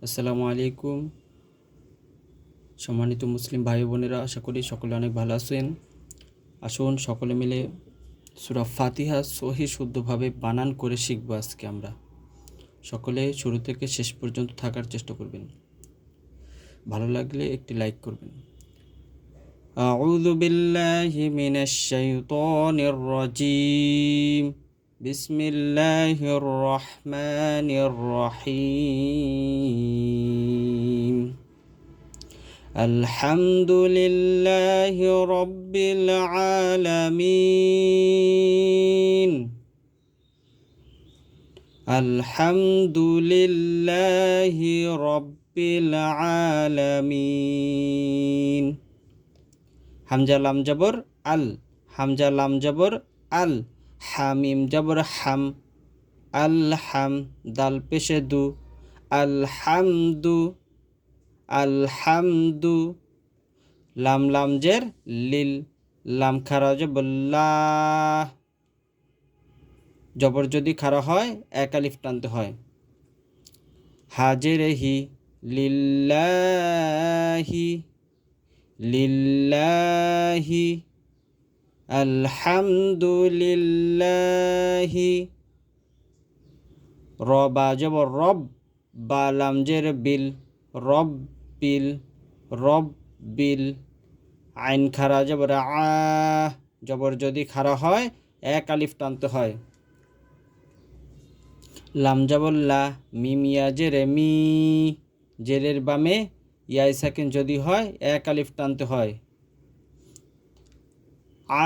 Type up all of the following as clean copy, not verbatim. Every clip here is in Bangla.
আসসালামু আলাইকুম। সম্মানিত মুসলিম ভাই বোনেরা, আশা করি সকলে অনেক ভালো আছেন। আসুন সকলে মিলে সূরা ফাতিহা সহি শুদ্ধভাবে বানান করে শিখব। আজকে আমরা সকলে শুরু থেকে শেষ পর্যন্ত থাকার চেষ্টা করবেন। ভালো লাগলে একটি লাইক করবেন। আউযু বিল্লাহি মিনাশ শাইতানির রাজিম। বিসমিল্লাহির রহমানির রহিম। الحمد لله رب العالمين. الحمد لله رب العالمين. হামজা লাম জবর আল, হামজা লাম জবর আল, হামিম জবর হাম, আল হাম, দাল পেশে দু, আলহামদু, আলহামদু, লাম লাম জের লিল, লাম খারা জবর লা, জবর যদি খারা হয় এক আলিফ টানতে হয়। হাজের হি, লিল্লাহি, লিল্লাহি, আলহামদুলিল্লাহি। রবা জবর রব, বা লাম জের বিল, রব বিল, রব বিল, আইন খারা জবর আ, জবর যদি খারা হয় এক আলিফ টানতে হয়। লাম জবর লা, মিম ইয়া জেরে মি, জেরের বামে ইয়াই সাকিন যদি হয় এক আলিফ টানতে হয়।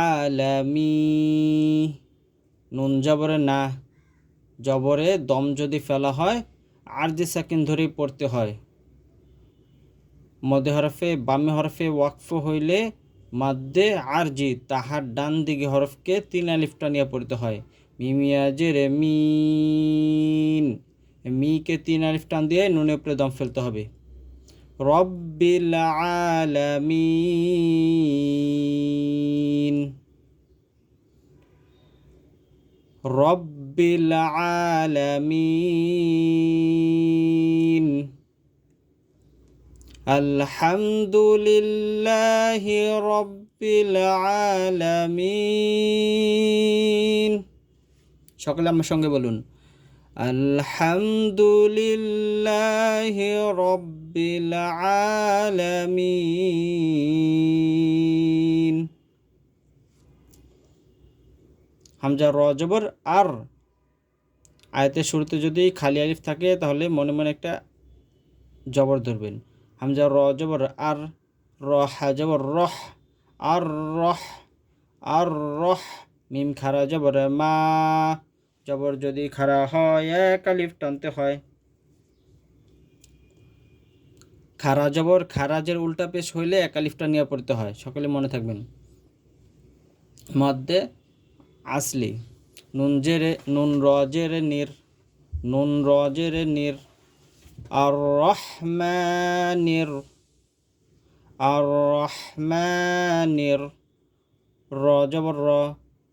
আলামি, নুন জবরে না, জবরে দম যদি ফেলা হয় আর যে সাকিন ধরেই পড়তে হয়। মধ্যে হরফে বামে হরফে ওয়াকফ হইলে মাদ্দে আর জি তাহার ডান দিকে হরফকে তিন আলিফ টানিয়া পড়তে হয়। মিমিয়া জেরে মিন, মিকে তিন আলিফ টান দিয়ে নুনের উপরে দম ফেলতে হবে। রব্বিল আলামিন, রব্বিল আলামিন। আলহামদুলিল্লাহি রব্বিল আলামিন। সকলে আমার সঙ্গে বলুন, আলহামদুলিল্লাহি রব্বিল আলামিন। হামজা র জবর আর, আয়াতের শুরুতে যদি খালি আলিফ থাকে তাহলে মনে মনে একটা জবর ধরবেন। হামজা র জবর আর, র হা জবর রহ, আর রহ, আর রহ, মিম খারা জবর মা, জবর যদি খারা হয় এক আলিফ টানতে হয়। খারা জবর খারাজের উল্টা পেশ হইলে এক আলিফ টানিয়া পড়তে হয়, সকলে মনে থাকবেন। মধ্যে আসলি, নুন জেরে নুন র জেরে নির, নুন র জেরে নির, আর রহমানির, আর রহমানির, র জবর র,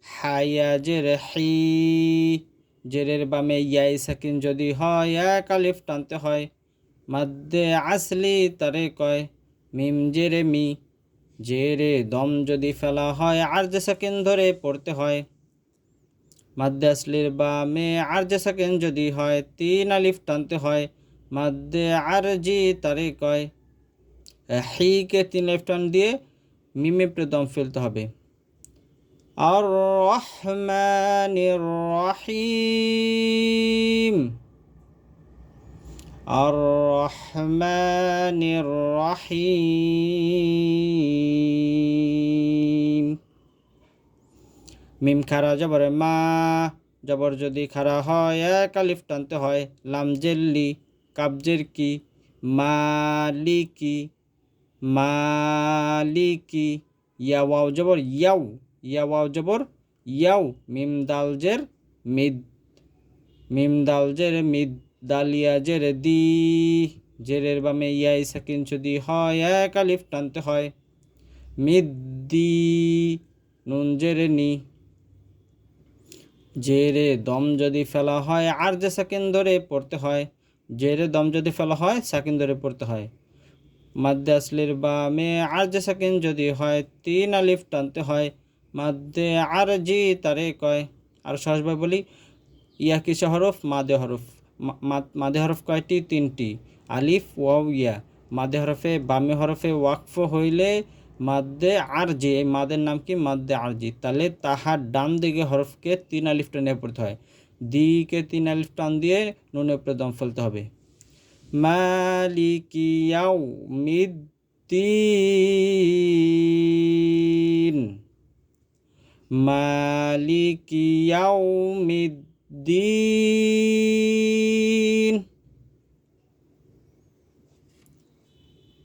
হায়া জেরে হি, জেরের বামে ইয়াই সাকিন যদি হয় এক আলিফ টানতে হয়। মাদ্দে আসলি তারে কয়। মিম জেরে মি, জেরে দম যদি ফেলা হয় আর যে সাকিন ধরে পড়তে হয়। মাদ্দে আসলির বামে আর যে সাকিন যদি হয় তিন আলিফ টানতে হয়। মাদ্দে আর জি তারে কয়। হিকে তিন আলিফ টান দিয়ে মিমে দম ফেলতে হবে। আর রহমানির রহিম, আর রহমানির রহিম। মিম খারা জবর মা, জবর যদি খারা হয় এক আলিফ টানতে হয়। লাম জেল্লি, কাবজের কি, মালিকি, মালিকি। ইয়া ওয়াও জবর ইয়াও, ইয়া ওয়াও জবর ইয়াও, মিম দাল জের মিদ, মিম দাল জের মিদ, দালিয়া জের দি, জেরের বামে ইয়াই সাকিন যদি হয় এক আলিফ টানতে হয়। মিদ্দি, নুন জেরে নি, জেরে দম যদি ফেলা হয় আর যে সাকিন ধরে পড়তে হয়। জেরে দম যদি ফেলা হয় সাকিন ধরে পড়তে হয়। মাদ্দে আসলির বামে আরজে সাকিন যদি হয় 3 আলিফ টানতে হয়। মাদ্দে আরজি তারে কয়। আর সহজভাবে বলি, ইয়া কিসে হরফ? মাদে হরফ। মাদে হরফ কয়টি? 3টি। আলিফ ওয়াও ইয়া। মাদে হরফে বামে হরফে ওয়াকফ হইলে মাদ্দে আরজি, এই মাদের নাম কি? মাদ্দে আরজি। তাহলে তাহার ডান দিকে হরফকে 3 আলিফ টানে পড়তে হয়। দিকে 3 আলিফ টান দিয়ে নুনের উপরে দম ফেলতে হবে। মালিকি ইয়াউমিদ্দিন, মালিকি ইয়াউমিদ্দিন।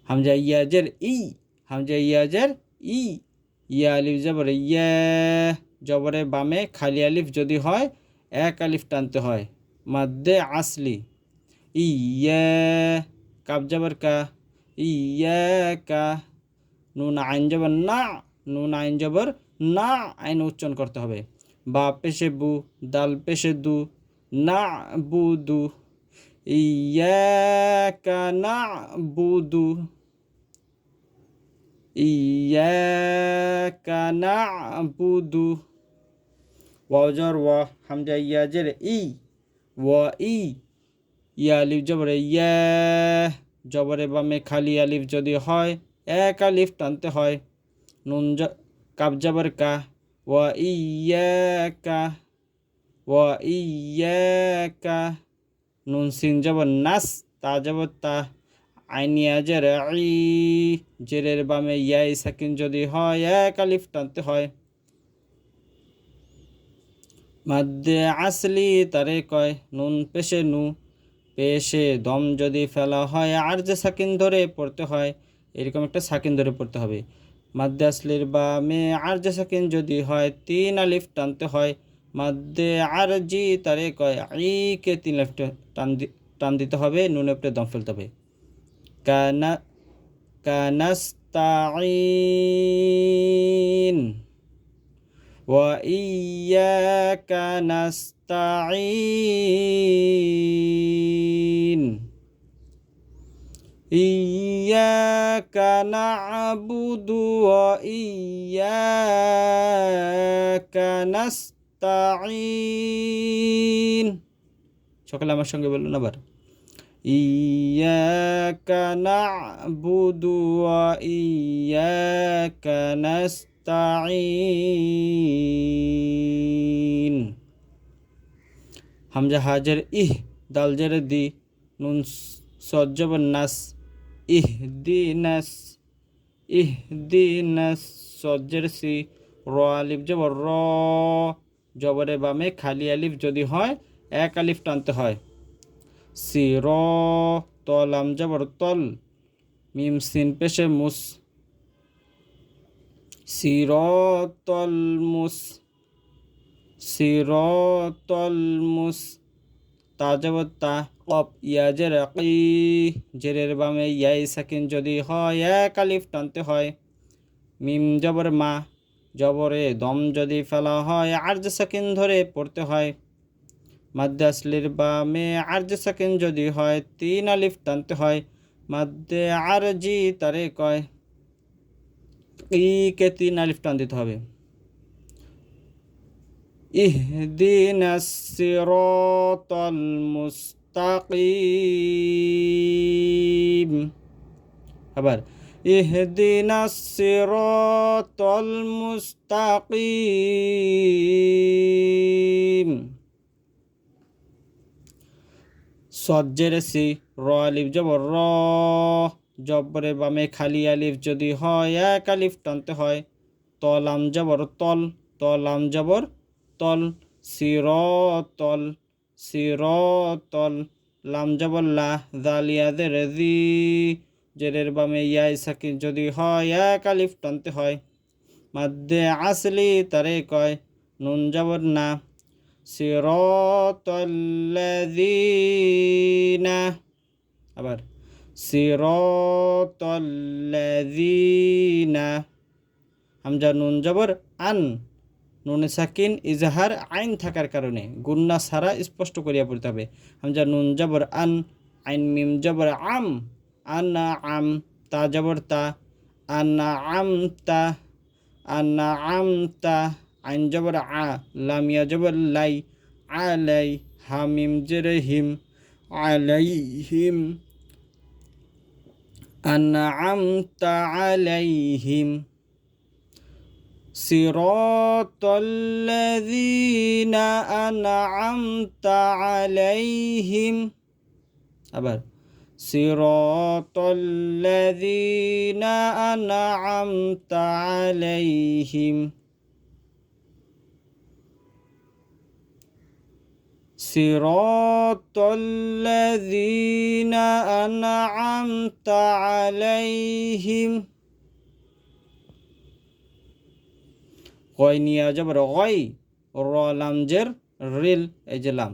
হামজা ইয়াজের ই, হামজা ইয়াজের ই, ইয়া আলিফ জবর ইয়া, জবরে বামে খালি আলিফ যদি হয় 1 আলিফ টানতে হয়। মাদ্দে আসলি ইয়া, কাব জবর কা, ইয়াকা। নুন আইন জবর না, নুন আইন জবর না, আইন উচ্চারণ করতে হবে। বা পেশে বু, দাল পেশে দু, না বুদু, ইয়াকা না বুদু, ইয়াকা না বুদু। ওয়াও জবর ওয়া, হামজা ইয়াজের ই, ওয়া ই, ইয়া আলিফ জবরে ইয়া, জবরে বামে খালি আলিফ যদি হয় 1 আলিফ টানতে হয়। নুন কাব জবর কা, ওয়া ইয়াকা, ওয়া ইয়াকা। নুন সিন জবর নাস, তা জবর তা, আইন ইয়াজের ই, জেরের বামে ইয়াই সাকিন যদি হয় 1 আলিফ টানতে হয়। মাদ্দে আসলি তারে কয়। নুন পেশে নু, পেশে দম যদি ফেলা হয় আর যে সাকিন ধরে পড়তে হয়। এরকম একটা সাকিন ধরে পড়তে হবে। মাদ্দে আসলির বামে আর যে সাকিন যদি হয় 3 আলিফ টানতে হয়। মাদ্দে আর জি তারে কয়। কে 3 আলিফ টান দিতে হবে, নুনে উপরে দম ফেলতে হবে। কানা, কানাস্তাইন, ওয়া ইয়াকা নাস্তাইন, ইয়াকা না'বুদু ওয়া ইয়াকা নাস্তাইন। সকলে আমার সঙ্গে বলুন আবার, ইয়াকা না'বুদু ওয়া ইয়াকা নাস্তাইন। হামজা হাজের ইহ, দাল জেরে দি, নুন সদ জবর নাস, ইহদিনাস, ইহদিনাস। সদ জের সি, র আলিফ জবর র, জবরে বামে খালি আলিফ যদি হয় 1 আলিফ টানতে হয়। সির, তল আম জবর তল, মিম সিন পেশে মুস, সিরতল মুস, সিরতল মুস। তা জবর তা, কফ ইয়াজের কি, জেরের বামে ইয়াই সাকিন যদি হয় 1 আলিফ টানতে হয়। মিম জবর মা, জবরে দম যদি ফেলা হয় আর যে সাকিন ধরে পড়তে হয়। মাদ্দে আসলির বামে আর যে সাকিন যদি হয় 3 আলিফ টানতে হয়। মাদ্দে আর জি তারে কয়। কে 3 আলিফ টান দিতে হবে। ইহদিনাস সিরাতাল মুস্তাকিম। আবার ইহদিনাস সিরাতাল মুস্তাকিম। সদ জেরে সি, র আলিফ জবর র, জবরে বামে খালি আলিফ যদি হয় 1 আলিফ টানতে হয়। তল আম জবর তল, তল আম জবর তল, সিরতল, সিরতল। লাম জবর লা, জাল ইয়াদের জি, জেরের বামে ইয়াই সাকিন যদি হয় 1 আলিফ টানতে হয়। মাদ্দে আসলি তারে কয়। নুন জবর না, সিরাতাল্লাযীনা। আবার সিরাতাল্লাযীনা। হামজা নুন জবর আন, নুনে সাকিন ইজহার আইন থাকার কারণে গুন্না সারা স্পষ্ট করিয়া পড়তে হবে। হামজা নুন জবর আন, আইন মিম জবর আম, আনা আম, তা জবর তা, আনা আম তা, আনা আম তা, আইন জবর আ, লামিয়া জবর লাই, আলাই, হামিম জের হিম, আলাইহিম, আনআমতা আলাইহিম, সিরাতাল্লাযীনা আনআমতা আলাইহিম, আবার সিরাতাল্লাযীনা আনআমতা আলাইহিম, সিরাতাল্লাযীনা আনআমতা আলাইহিম। গয় নিয়া জবর গয়, র লাম জের রিল, এই যে লাম,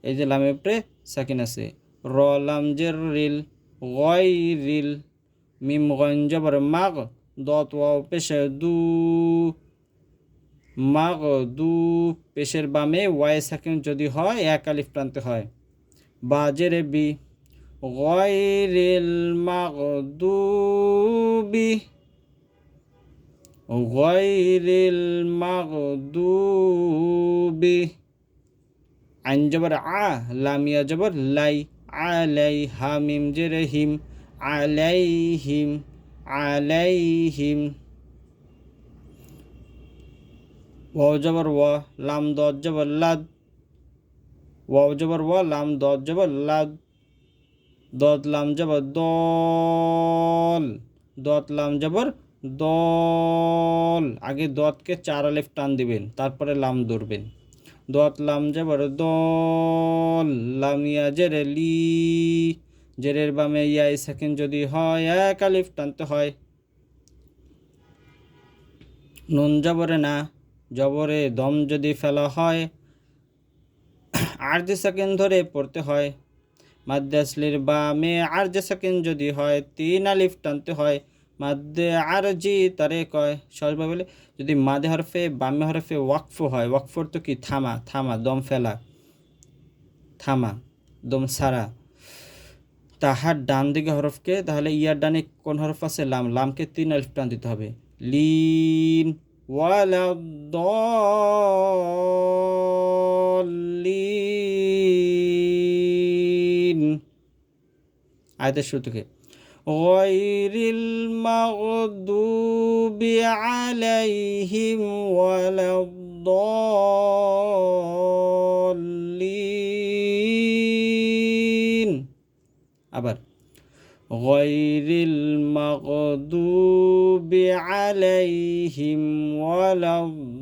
এই যে লামের উপরে সাকিন আছে, র লাম জের রিল, গয় রিল, মিম গন জবর মাগ, দত ওয়াও পেশে দু, মাগ দু, পেশের বামে ওয়াই সাকিন যদি হয় এক আলিফ টানতে হয়, বা জেরে বি, গয়রিল মাগদুবি, গয়রিল মাগদুবি, আইন জবর আ, লামিয়া জবর লাই, আলাই, হামিম জেরে হিম, আলাইহিম, আলাইহিম, ওয়াও জবর ওয়া, লাম দদ জবর লাদ, ওয়াও জবর ওয়া, লাম দদ জবর লাদ, দত লাম জবর দল, দত লাম জবর দল, আগে দতকে চার আলিফ টান দিবেন, তারপরে লাম ধরবেন, দত লাম জবর দল, লামিয়া জেরে লি, জেরের বামে ইয়াই সেকেন্ড যদি হয় এক আলিফ টানতে হয়, নুন জবরে না, জবরে দম যদি ফেলা হয় 8 সেকেন্ড ধরে পড়তে হয়, মাদ্দে আসলির বামে আরজে সেকেন্ড যদি হয় 3 আলিফ টানতে হয়, মাদ্দে আরজি তারে কয় সহজভাবে বলে, যদি মাদে হরফে বামে হরফে ওয়াকফ হয়, ওয়াকফর তো কি থামা, থামা দম ফেলা, থামা দম সারা, তাহার ডান দিকে হরফকে, তাহলে ইয়ার ডানে কোন হরফ আছে, লাম, লামকে 3 আলিফ টান দিতে হবে, লিন ওয়ালাদ্দাল্লিন, আয়াতের শুরু থেকে গয়রিল মাগদুবি আলাইহিম ওয়ালাদ্দাল্লিন, আবার গয়রিল মাগদুবি আলাইহিম ওয়ালাদ্দাল্লিন।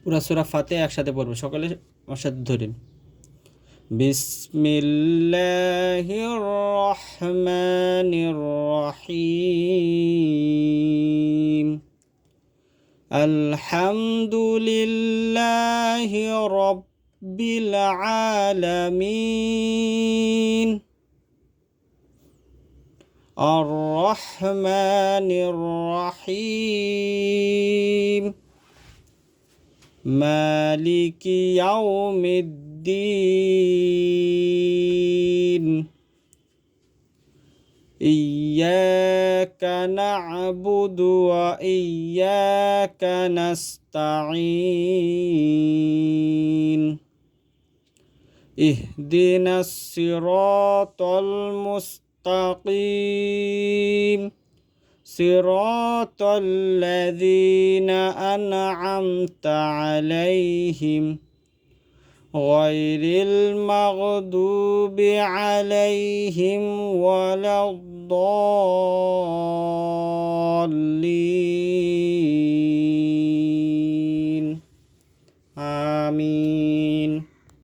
পুরা সূরা ফাতিহা একসাথে পড়ব, সকলে আমার সাথে ধরেন। বিসমিল্লাহির রহমানির রহিম, আলহামদুলিল্লাহি রাব্বিল আলামিন, আর রহমানির রহিম, মালিকি ইয়াউমিদ্দিন, ইয়্যাকা না'বুদু ওয়া ইয়্যাকা নাস্তাঈন, ইহদিনাস সিরাতাল মুস্তাকিম, সিরাতাল্লাযীনা আন'আমতা আলাইহিম, গয়রিল মাগদুবি আলাইহিম ওয়ালাদ্দাল্লিন।